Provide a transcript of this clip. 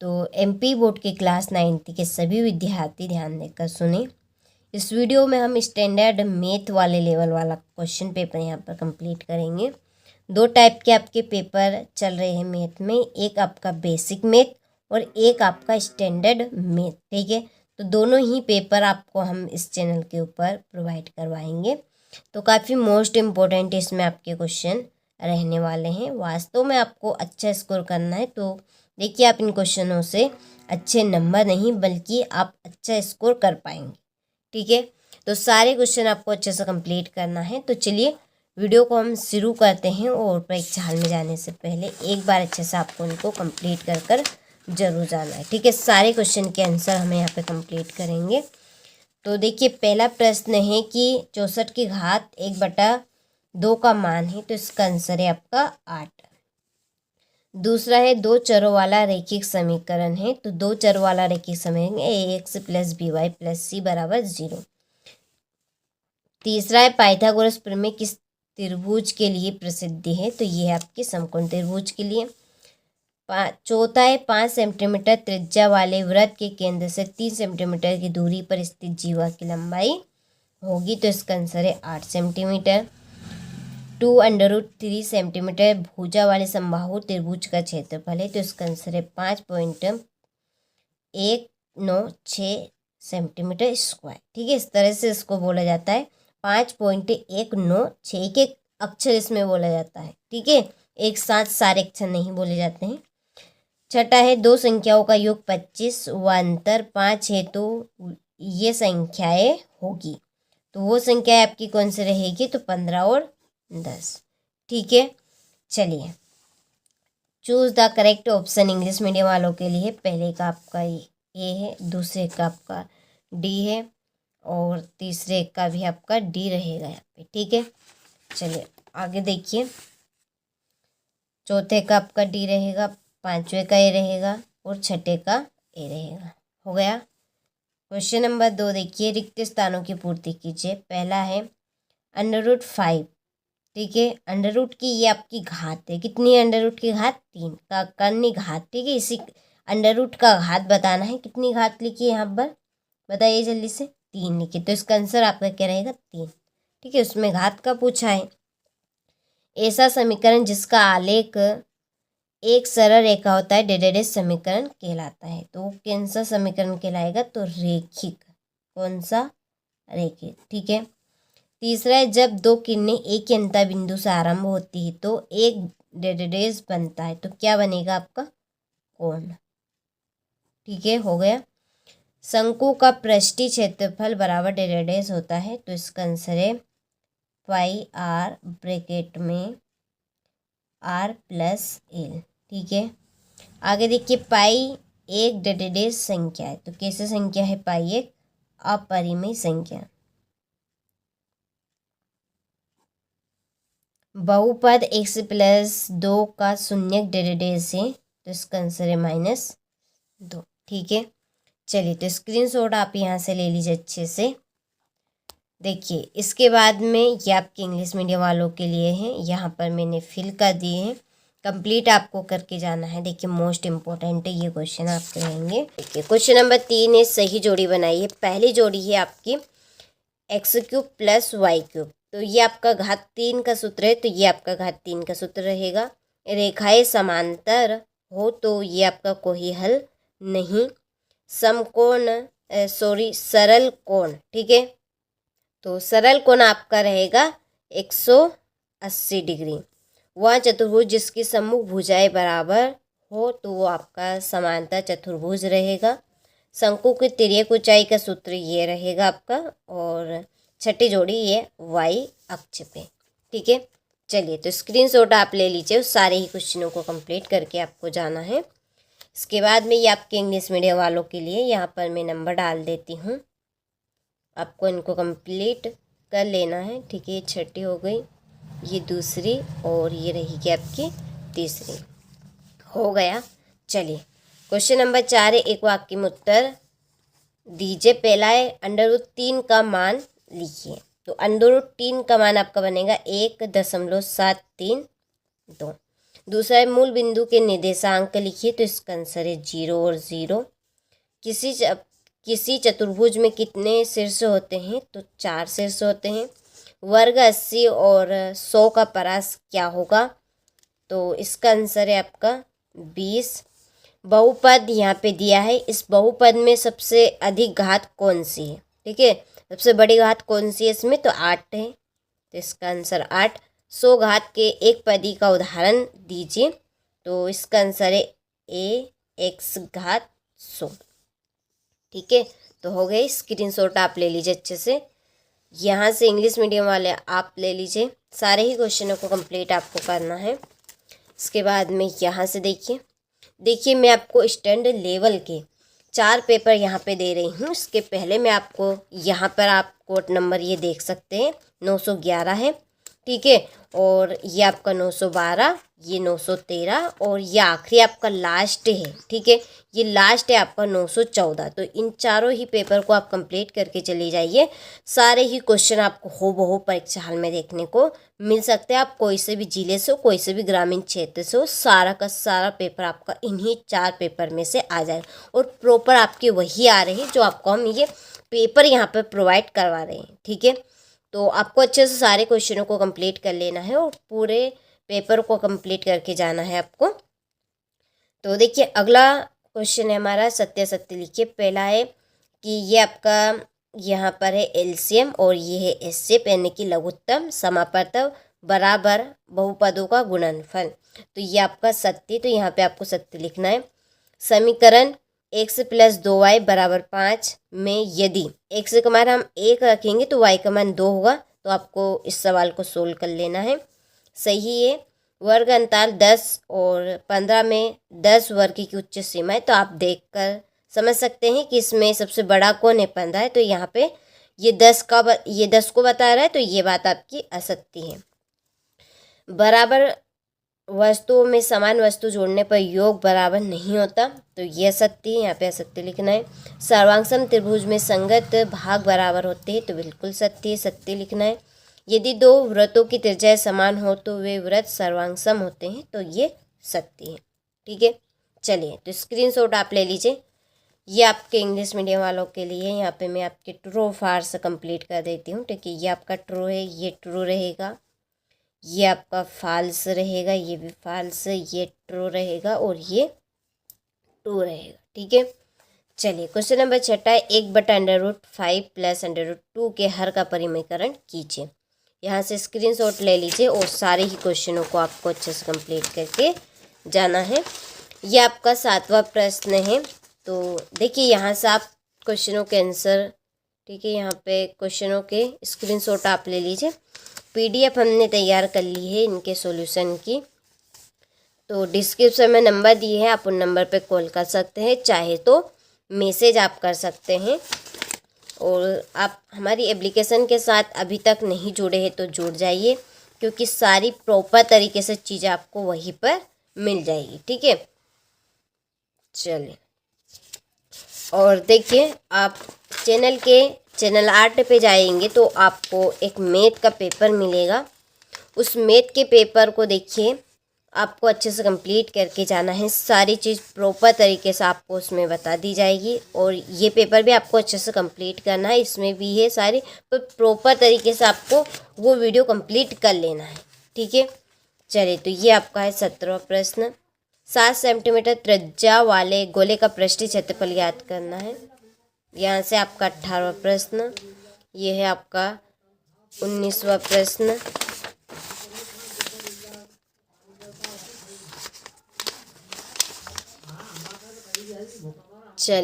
तो MP board के class 9th के सभी विद्यार्थी ध्यान देकर सुने। इस वीडियो में हम स्टैंडर्ड मैथ वाले लेवल वाला क्वेश्चन पेपर यहाँ पर कंप्लीट करेंगे। 2 टाइप के आपके पेपर चल रहे हैं मैथ में, एक आपका बेसिक मैथ और एक आपका स्टैंडर्ड मैथ। ठीक है, तो दोनों ही पेपर आपको हम इस चैनल के ऊपर प्रोवाइड करवाएंगे। तो काफ़ी मोस्ट इम्पोर्टेंट इसमें आपके क्वेश्चन रहने वाले हैं। वास्तव में आपको अच्छा स्कोर करना है तो देखिए, आप इन क्वेश्चनों से अच्छे नंबर नहीं बल्कि आप अच्छा स्कोर कर पाएंगे। ठीक है, तो सारे क्वेश्चन आपको अच्छे से कंप्लीट करना है। तो चलिए वीडियो को हम शुरू करते हैं और परीक्षा हॉल में जाने से पहले एक बार अच्छे से आपको उनको कंप्लीट कर जरूर जाना है। ठीक है, सारे क्वेश्चन के आंसर हमें यहाँ पे कंप्लीट करेंगे। तो देखिए, पहला प्रश्न है कि 64 की घात 1/2 का मान है, तो इसका आंसर है आपका 8। दूसरा है 2 चरों वाला रैखिक समीकरण है, तो 2 चरों वाला रैखिक समीकरण ax + by + c = 0। तीसरा है पाइथागोरस प्रमेय किस त्रिभुज के लिए प्रसिद्ध है, तो ये है आपके समकोण त्रिभुज के लिए। चौथा है 5 सेंटीमीटर त्रिज्या वाले वृत्त के केंद्र से 3 सेंटीमीटर की दूरी पर स्थित जीवा की लंबाई होगी, तो इसका आंसर है 8 सेंटीमीटर। 2√3 सेंटीमीटर भुजा वाले समबाहु त्रिभुज का क्षेत्रफल है, तो इसका आंसर है 5.196 सेंटीमीटर स्क्वायर। ठीक है, इस तरह से इसको बोला जाता है 5.196। एक अक्षर इसमें बोला जाता है। ठीक है, एक साथ सारे अक्षर नहीं बोले जाते हैं। छठा है 2 संख्याओं का योग 25 व अंतर 5 है, तो ये संख्याएं होगी, तो वो संख्या आपकी कौन सी रहेगी, तो 15 और 10। ठीक है, चलिए choose the correct option English medium वालों के लिए। पहले का आपका ए है, दूसरे का आपका डी है और तीसरे का भी आपका डी रहेगा यहाँ पे। ठीक है, चलिए आगे देखिए। चौथे का आपका डी रहेगा, पांचवें का ए रहेगा और छठे का ए रहेगा। हो गया। क्वेश्चन नंबर 2 देखिए, रिक्त स्थानों की पूर्ति कीजिए। पहला है √5। ठीक है, अंडर की ये आपकी घात है, कितनी है अंडर की घात 3 का करनी घात। ठीक है, इसी अंडर का घात बताना है। कितनी घात लिखी है यहाँ पर, बताइए जल्दी से। 3 लिखिए, तो इसका आंसर आपका क्या रहेगा 3। ठीक है, उसमें घात का पूछा है। ऐसा समीकरण जिसका आलेख एक सरल रेखा होता है डेडेड समीकरण कहलाता है, तो कौन सा समीकरण कहलाएगा, तो रेखिक। कौन सा, रेखिक। ठीक है, तीसरा है जब 2 किरणें एक ही अंतर बिंदु से आरंभ होती है तो एक डेडेड बनता है, तो क्या बनेगा आपका, कोण। ठीक है, हो गया। शंकु का पृष्ठीय क्षेत्रफल बराबर डेडेड होता है, तो इसका आंसर है πr ब्रैकेट में r + l। ठीक है, आगे देखिए, पाई एक डेडेड संख्या है, तो कैसे संख्या है, पाई एक अपरिमेय संख्या। बहुपद x + 2 का शून्यक डेडेड है, तो इसका आंसर है -2। ठीक है, चलिए तो स्क्रीनशॉट आप यहाँ से ले लीजिए अच्छे से। देखिए, इसके बाद में ये आपके इंग्लिश मीडियम वालों के लिए है, यहाँ पर मैंने फिल कर दिए हैं। कंप्लीट आपको करके जाना है। देखिए, मोस्ट इम्पोर्टेंट है ये क्वेश्चन आपके रहेंगे। देखिए, क्वेश्चन नंबर 3 है, सही जोड़ी बनाइए। पहली जोड़ी है आपकी x³ + y³। तो ये आपका घात 3 का सूत्र है, तो ये आपका घात 3 का सूत्र रहेगा। रेखाएं समांतर हो तो ये आपका कोई हल नहीं। समकोण सरल कोण। ठीक है, तो सरल कोण आपका रहेगा 180 डिग्री। वह चतुर्भुज जिसकी सम्मुख भुजाएं बराबर हो तो वो आपका समांतर चतुर्भुज रहेगा। शंकु की तिर्यक ऊंचाई का सूत्र ये रहेगा आपका, और छठी जोड़ी ये y अक्ष पे। ठीक है, चलिए तो स्क्रीनशॉट आप ले लीजिए। सारे ही क्वेश्चनों को कंप्लीट करके आपको जाना है। इसके बाद में ये आपके इंग्लिश मीडियम वालों के लिए यहाँ पर मैं नंबर डाल देती हूँ, आपको इनको कंप्लीट कर लेना है। ठीक है, ये छठी हो गई, ये दूसरी और ये रहेगी आपकी तीसरी। हो गया। चलिए क्वेश्चन नंबर 4 है, एक वाक्य में उत्तर दीजिए। पहला है √3 का मान लिखिए। तो √3 का मान आपका बनेगा 1.732। दूसरा है मूल बिंदु के निर्देशांक लिखिए, तो इसका आंसर है 0 और 0। किसी चतुर्भुज में कितने शीर्ष होते हैं, तो 4 शीर्ष होते हैं। वर्ग 80 और 100 का परास क्या होगा, तो इसका आंसर है आपका 20। बहुपद यहाँ पे दिया है, इस बहुपद में सबसे अधिक घात कौन सी है, ठीक है, सबसे बड़ी घात कौन सी है इसमें, तो 8 है, तो इसका आंसर 8। 100 घात के एक पदी का उदाहरण दीजिए, तो इसका आंसर है ax घात 100। ठीक है, तो हो गए। स्क्रीनशॉट आप ले लीजिए अच्छे से। यहाँ से इंग्लिश मीडियम वाले आप ले लीजिए, सारे ही क्वेश्चनों को कंप्लीट आपको करना है। इसके बाद में यहाँ से देखिए मैं आपको स्टैंडर्ड लेवल के 4 पेपर यहाँ पे दे रही हूँ। इसके पहले मैं आपको यहाँ पर आप कोड नंबर ये देख सकते हैं 911 है, ठीक है, और ये आपका 912, ये 913 और ये आखिरी आपका लास्ट है, ठीक है, ये लास्ट है आपका 914। तो इन चारों ही पेपर को आप कंप्लीट करके चले जाइए। सारे ही क्वेश्चन आपको हो परीक्षा हाल में देखने को मिल सकते हैं। आप कोई से भी जिले से हो, कोई से भी ग्रामीण क्षेत्र से हो, सारा का सारा पेपर आपका इन्हीं 4 पेपर में से आ जाए और प्रॉपर आपके वही आ रहे हैं जो आपको हम ये पेपर यहाँ पर प्रोवाइड करवा रहे हैं। ठीक है, तो आपको अच्छे से सारे क्वेश्चनों को कंप्लीट कर लेना है और पूरे पेपर को कंप्लीट करके जाना है आपको। तो देखिए अगला क्वेश्चन है हमारा सत्य लिखिए। पहला है कि ये आपका यहाँ पर है एलसीएम और ये है एचसीएफ यानी कि लघुत्तम समापवर्तक बराबर बहुपदों का गुणनफल। तो ये आपका सत्य, तो यहाँ पे आपको सत्य लिखना है। समीकरण x + 2y = 5 में यदि x का मान हम 1 रखेंगे तो y का मान 2 होगा। तो आपको इस सवाल को सोल्व कर लेना है। सही है। वर्ग अंतराल 10 और 15 में 10 वर्ग की उच्च सीमा है, तो आप देखकर समझ सकते हैं कि इसमें सबसे बड़ा कौन है, 15 है। तो यहाँ पे ये 10 को बता रहा है, तो ये बात आपकी असत्य है। बराबर वस्तुओं में समान वस्तु जोड़ने पर योग बराबर नहीं होता, तो ये असत्य है, यहाँ पे असत्य लिखना है। सर्वांगसम त्रिभुज में संगत भाग बराबर होते हैं, तो बिल्कुल सत्य है, सत्य लिखना है। यदि 2 वृत्तों की त्रिज्या समान हो तो वे वृत्त सर्वांगसम होते हैं, तो ये सत्य है। ठीक है, चलिए तो स्क्रीनशॉट आप ले लीजिए। ये आपके इंग्लिश मीडियम वालों के लिए यहाँ पे मैं आपके ट्रू फाल्स कंप्लीट कर देती हूँ। ठीक है, ये आपका ट्रू है, ये ट्रू रहेगा, ये आपका फाल्स रहेगा, ये भी फाल्स, ये ट्रू रहेगा और ये ट्रू रहेगा। ठीक है, चलिए क्वेश्चन नंबर 6 है 1/√5 + √2 के हर का परिमेयकरण कीजिए। यहाँ से स्क्रीनशॉट ले लीजिए और सारे ही क्वेश्चनों को आपको अच्छे से कंप्लीट करके जाना है। ये आपका 7वां प्रश्न है। तो देखिए यहाँ से आप क्वेश्चनों के आंसर, ठीक है, यहाँ पे क्वेश्चनों के स्क्रीनशॉट आप ले लीजिए। PDF हमने तैयार कर ली है इनके सॉल्यूशन की, तो डिस्क्रिप्शन में नंबर दिए हैं, आप उन नंबर पे कॉल कर सकते हैं, चाहे तो मैसेज आप कर सकते हैं। और आप हमारी एप्लीकेशन के साथ अभी तक नहीं जुड़े हैं तो जुड़ जाइए, क्योंकि सारी प्रॉपर तरीके से चीज़ें आपको वहीं पर मिल जाएगी। ठीक है, चलिए और देखिए आप चैनल 8 पे जाएंगे तो आपको एक मैथ का पेपर मिलेगा। उस मैथ के पेपर को देखिए, आपको अच्छे से कंप्लीट करके जाना है। सारी चीज़ प्रॉपर तरीके से आपको उसमें बता दी जाएगी और ये पेपर भी आपको अच्छे से कंप्लीट करना है। इसमें भी है सारी, पर प्रॉपर तरीके से आपको वो वीडियो कंप्लीट कर लेना है। ठीक है, चलिए तो ये आपका है 17वां प्रश्न। 7 सेंटीमीटर त्रिज्या वाले गोले का पृष्ठीय क्षेत्रफल ज्ञात करना है। यहाँ से आपका 18वां प्रश्न, ये है आपका 19वां प्रश्न। चलिए